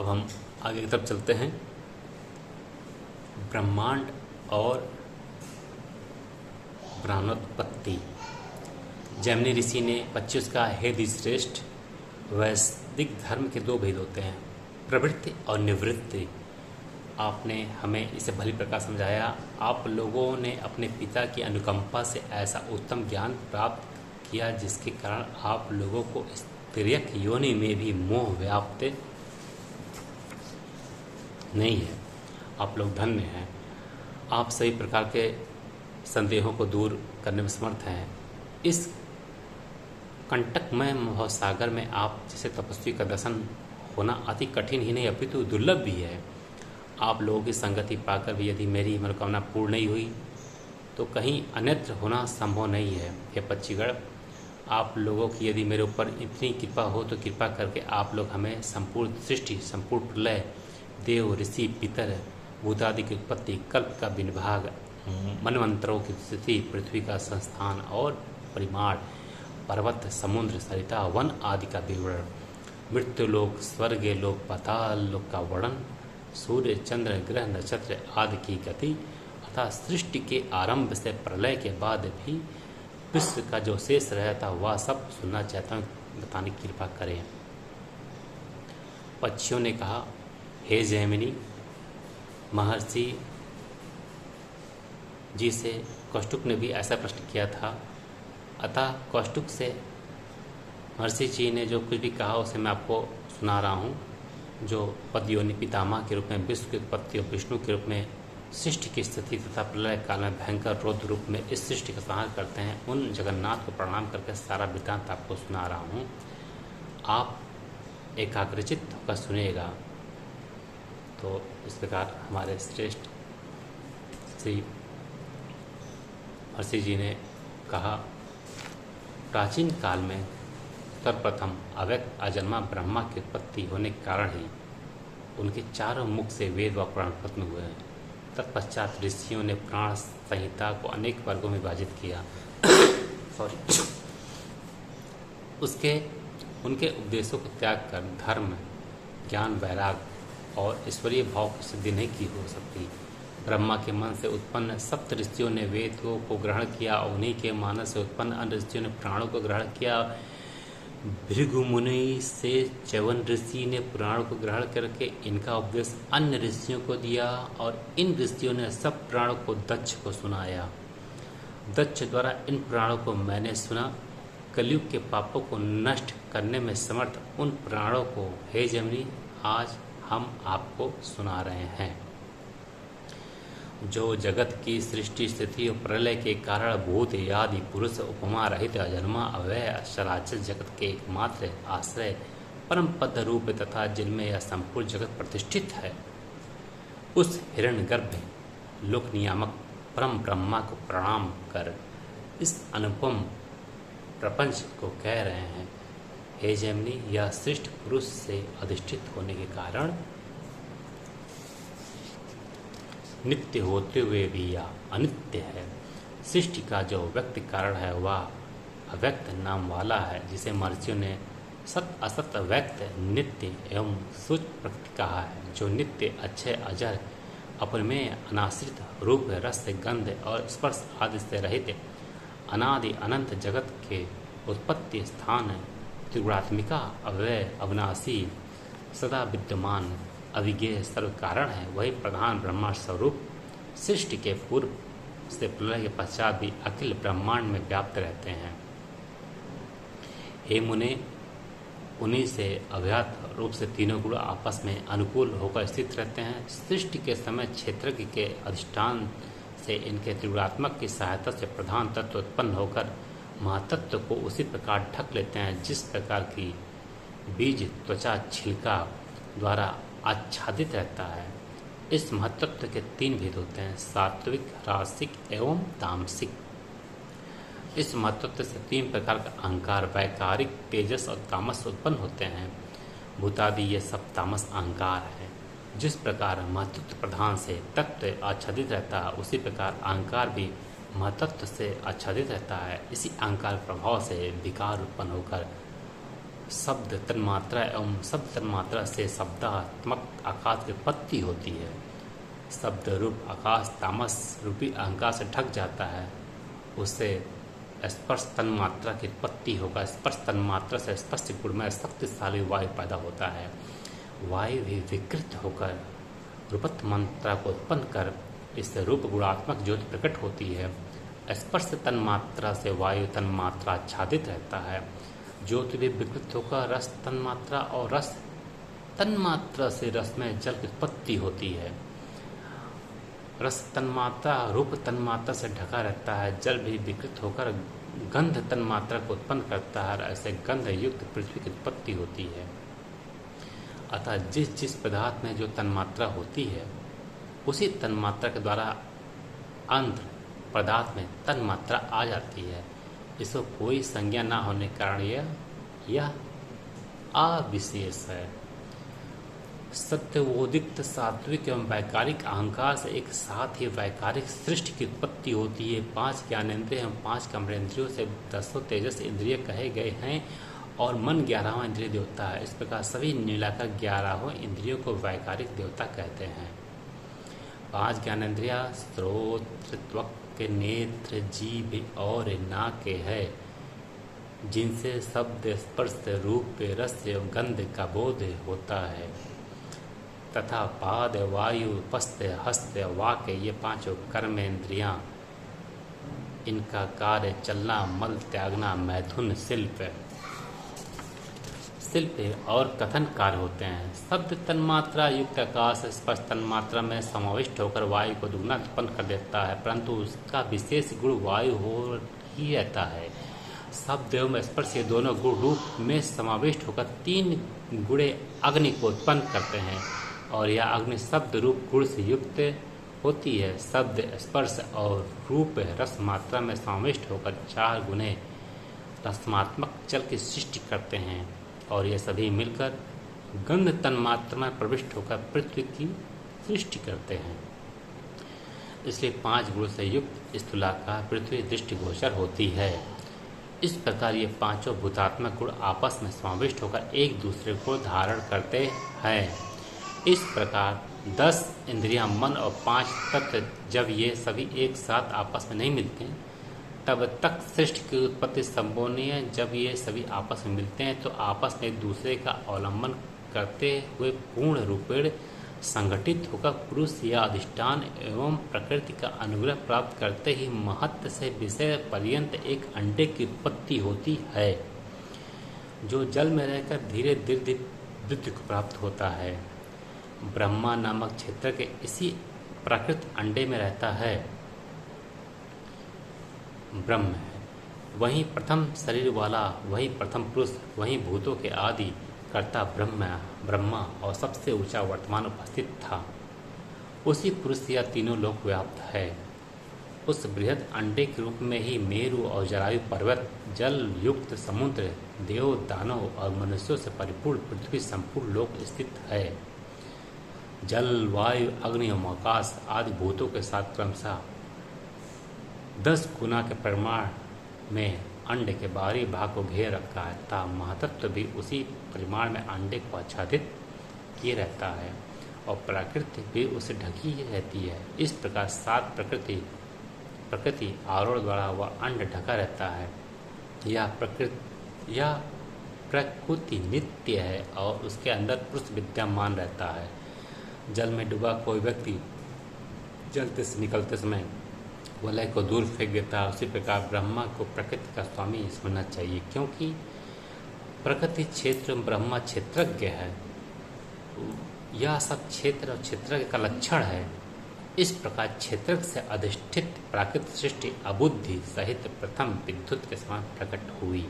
अब हम आगे की तरफ चलते हैं। ब्रह्मांड और ब्रह्मोत्पत्ति। जैमिनी ऋषि ने 25 का हे श्रेष्ठ, वैदिक धर्म के दो भेद होते हैं, प्रवृत्ति और निवृत्ति। आपने हमें इसे भली प्रकार समझाया। आप लोगों ने अपने पिता की अनुकंपा से ऐसा उत्तम ज्ञान प्राप्त किया जिसके कारण आप लोगों को इस तिर्यक योनि में भी मोह व्याप्त नहीं है। आप लोग धन्य हैं। आप सभी प्रकार के संदेहों को दूर करने में समर्थ हैं। इस कंटकमय महासागर में आप जैसे तपस्वी का दर्शन होना अति कठिन ही नहीं अपितु दुर्लभ भी है। आप लोगों की संगति पाकर भी यदि मेरी मनोकामना पूर्ण नहीं हुई तो कहीं अन्यत्र होना संभव नहीं है। हे पक्षीगण, आप लोगों की यदि मेरे ऊपर इतनी कृपा हो तो कृपा करके आप लोग हमें संपूर्ण सृष्टि, संपूर्ण प्रलय, देव, ऋषि, पितर, भूतादि की उत्पत्ति, कल्प का विभाग, मनवंतरों की स्थिति, पृथ्वी का संस्थान और परिमाण, पर्वत, समुद्र, सरिता, वन आदि का विवरण, मृत्युलोक, स्वर्ग लोक, पाताल लोक का वर्णन, सूर्य, चंद्र, ग्रह, नक्षत्र आदि की गति अर्थात सृष्टि के आरंभ से प्रलय के बाद भी विश्व का जो शेष रहता वह सब सुनना चाहता हूँ, बताने की कृपा करें। पक्षियों ने कहा, हे जैमिनी, महर्षि जी से कौष्टुक ने भी ऐसा प्रश्न किया था। अतः कौष्टुक से महर्षि जी ने जो कुछ भी कहा उसे मैं आपको सुना रहा हूँ। जो पदयोनि पितामह के रूप में विश्व की उत्पत्ति और विष्णु के रूप में सृष्टि की स्थिति तथा प्रलय काल में भयंकर रौद्र रूप में इस सृष्टि का संहार करते हैं, उन जगन्नाथ को प्रणाम करके सारा वृत्तांत आपको सुना रहा हूँ। आप एकाग्रचित्त होकर सुनिएगा। तो इस प्रकार हमारे श्रेष्ठ श्री महर्षि जी ने कहा, प्राचीन काल में सर्वप्रथम अव्यक्त अजन्मा ब्रह्मा की उत्पत्ति होने के कारण ही उनके चारों मुख से वेद व पुराण उत्पन्न हुए हैं। तत्पश्चात ऋषियों ने पुराण संहिता को अनेक वर्गों में विभाजित किया। उनके उपदेशों को त्याग कर धर्म, ज्ञान, वैराग और ईश्वरीय भाव की सिद्धि नहीं की हो सकती। ब्रह्मा के मन से उत्पन्न सप्त ऋषियों ने वेदों को ग्रहण किया और उन्हीं के मानस से उत्पन्न अन्य ऋषियों ने पुराणों को ग्रहण किया। भृगु मुनि से च्यवन ऋषि ने पुराण को ग्रहण करके इनका उपदेश अन्य ऋषियों को दिया और इन ऋषियों ने सब पुराणों को दक्ष को सुनाया। दक्ष द्वारा इन पुराणों को मैंने सुना। कलयुग के पापों को नष्ट करने में समर्थ उन पुराणों को हे जैमिनी आज हम आपको सुना रहे हैं। जो जगत की सृष्टि, स्थिति और प्रलय के कारण भूत आदि पुरुष उपमा रहित अजन्मा अव्यय चराचर जगत के एकमात्र आश्रय परम पद रूप तथा जिनमें यह संपूर्ण जगत प्रतिष्ठित है, उस हिरण्यगर्भ लोक नियामक परम ब्रह्मा को प्रणाम कर इस अनुपम प्रपंच को कह रहे हैं। हे जैमिनी, यह श्रेष्ठ पुरुष से अधिष्ठित होने के कारण नित्य होते हुए भी यह अनित्य है। सृष्टि का जो व्यक्त कारण है वह अव्यक्त नाम वाला है, जिसे महर्षियों ने सत असत व्यक्त, नित्य एवं सूक्ष्म प्रकृति कहा है। जो नित्य, अक्षय, अजर, अपरिमेय, अनाश्रित, रूप, रस, गंध और स्पर्श आदि से रहित अनादि अनंत जगत के उत्पत्ति स्थान, त्रिगुणात्मिका, अव्यय, अविनाशी, सदा विद्यमान, अविज्ञेय सर्व कारण है। वही प्रधान ब्रह्मा स्वरूप सृष्टि के पूर्व से प्रलय के पश्चात भी अखिल ब्रह्मांड में व्याप्त रहते हैं। हे मुने, उन्हीं से अव्याहत रूप से तीनों गुण आपस में अनुकूल होकर स्थित रहते हैं। सृष्टि के समय क्षेत्रज्ञ के अधिष्ठान से इनके त्रिगुणात्मक की सहायता से प्रधान तत्व उत्पन्न होकर महातत्व को उसी प्रकार ढक लेते हैं जिस प्रकार की बीज त्वचा छिलका द्वारा आच्छादित रहता है। इस महत्त्व के तीन भेद होते हैं, सात्विक, रासिक एवं तामसिक। इस महत्त्व से तीन प्रकार का अहंकार, वैकारिक, तेजस और तामस उत्पन्न होते हैं। भूतादि ये सब तामस अहंकार है। जिस प्रकार महत्त्व प्रधान से तत्व आच्छादित रहता है, उसी प्रकार अहंकार भी महत्त्व से आच्छादित रहता है। इसी अहंकार प्रभाव से विकार उत्पन्न होकर शब्द तन्मात्रा एवं शब्द तन्मात्रा से शब्दात्मक आकाश की उत्पत्ति होती है। शब्द रूप आकाश तामस रूपी अहंकार से ढक जाता है, उससे स्पर्श तन्मात्रा की उत्पत्ति होगा। स्पर्श तन्मात्रा से स्पर्श गुण में शक्तिशाली वायु पैदा होता है। वायु भी विकृत होकर रूपत मात्रा को उत्पन्न कर इससे रूप गुणात्मक ज्योति प्रकट होती है। स्पर्श तन्मात्रा से वायु तन्मात्रा आच्छादित रहता है। ज्योति भी विकृत होकर रस तन्मात्रा और रस तन्मात्रा से रस में जल की उत्पत्ति होती है। रस तन्मात्रा रूप तन्मात्रा से ढका रहता है। जल भी विकृत होकर गंध तन्मात्रा को उत्पन्न करता है और ऐसे गंध युक्त पृथ्वी की उत्पत्ति होती है। अतः जिस जिस पदार्थ में जो तन्मात्रा होती है, उसी तन्मात्रा के द्वारा अंत पदार्थ में तन्मात्रा आ जाती है। इसको कोई संज्ञा न होने के कारण यह अविशेष है। सत्यवोदित सात्विक एवं वैकारिक अहंकार से एक साथ ही वैकारिक सृष्टि की उत्पत्ति होती है। 5 ज्ञानेंद्रिय एवं 5 कर्मेंद्रियों से 10 तेजस इंद्रिय कहे गए हैं और मन 11वां इंद्रिय देवता है। इस प्रकार सभी मिलाकर 11 इंद्रियों को वैकारिक देवता कहते हैं। 5 ज्ञानेंद्रिया श्रोत्र, त्वक, नेत्र, जीभ और नाक है, जिनसे शब्द, स्पर्श, रूप, रस एवं गंध का बोध होता है, तथा पाद, वायु, पस्त, हस्त, वाक ये 5 कर्मेंद्रियां, इनका कार्य चलना, मल त्यागना, मैथुन, शिल्प और कथन कार्य होते हैं। शब्द तन्मात्रा युक्त आकाश स्पर्श तन्मात्रा में समाविष्ट होकर वायु को दुगना उत्पन्न कर देता है, परंतु उसका विशेष गुण वायु हो ही रहता है। शब्द एवं स्पर्श ये दोनों गुण रूप में समाविष्ट होकर 3 गुणे अग्नि को उत्पन्न करते हैं और यह अग्नि शब्द रूप गुण से युक्त होती है। शब्द, स्पर्श और रूप रस मात्रा में समाविष्ट होकर 4 गुणे रसमात्मक जल की सृष्टि करते हैं और ये सभी मिलकर गंध तन्मात्रा में प्रविष्ट होकर पृथ्वी की सृष्टि करते हैं। इसलिए 5 गुणों से युक्त स्थूलाकार पृथ्वी दृष्टिगोचर होती है। इस प्रकार ये 5 भूतात्मक गुण आपस में समाविष्ट होकर एक दूसरे को धारण करते हैं। इस प्रकार 10 इंद्रियां, मन और 5 तत्व जब ये सभी एक साथ आपस में नहीं मिलते तब तक सृष्टि की उत्पत्ति संभव नहीं है। जब ये सभी आपस में मिलते हैं तो आपस में एक दूसरे का अवलंबन करते हुए पूर्ण रूपेण संगठित होकर पुरुष या अधिष्ठान एवं प्रकृति का अनुग्रह प्राप्त करते ही महत्व से विषय पर्यंत एक अंडे की उत्पत्ति होती है, जो जल में रहकर धीरे धीरे वृद्धि को प्राप्त होता है। ब्रह्मा नामक क्षेत्र के इसी प्राकृत अंडे में रहता है ब्रह्म है। वही प्रथम शरीर वाला, वही प्रथम पुरुष, वही भूतों के आदि कर्ता ब्रह्मा और सबसे ऊंचा वर्तमान उपस्थित था। उसी पुरुष या तीनों लोक व्याप्त है। उस बृहद अंडे के रूप में ही मेरु और जरायु पर्वत, जल युक्त समुद्र, देव, दानव और मनुष्यों से परिपूर्ण पृथ्वी संपूर्ण लोक स्थित है। जल, वायु, अग्नि और आकाश आदि भूतों के साथ क्रमशः 10 गुना के परिमाण में अंडे के बाहरी भाग को घेर रखा है तथा महातत्व भी उसी परिमाण में अंडे को आच्छादित किए रहता है और प्रकृति भी उसे ढकी रहती है। इस प्रकार 7 प्रकृति आवरण द्वारा वह अंड ढका रहता है। यह प्रकृति नित्य है और उसके अंदर पुरुष विद्यमान रहता है। जल में डूबा कोई व्यक्ति जलते से निकलते समय वलय को दूर फेंक देता है। उसी प्रकार ब्रह्मा को प्रकृति का स्वामी समझना चाहिए, क्योंकि प्रकृति क्षेत्र ब्रह्मा क्षेत्रज्ञ है। यह सब क्षेत्र और क्षेत्रज्ञ का लक्षण है। इस प्रकार क्षेत्रज्ञ से अधिष्ठित प्राकृतिक सृष्टि अबुद्धि सहित प्रथम विद्युत के समान प्रकट हुई।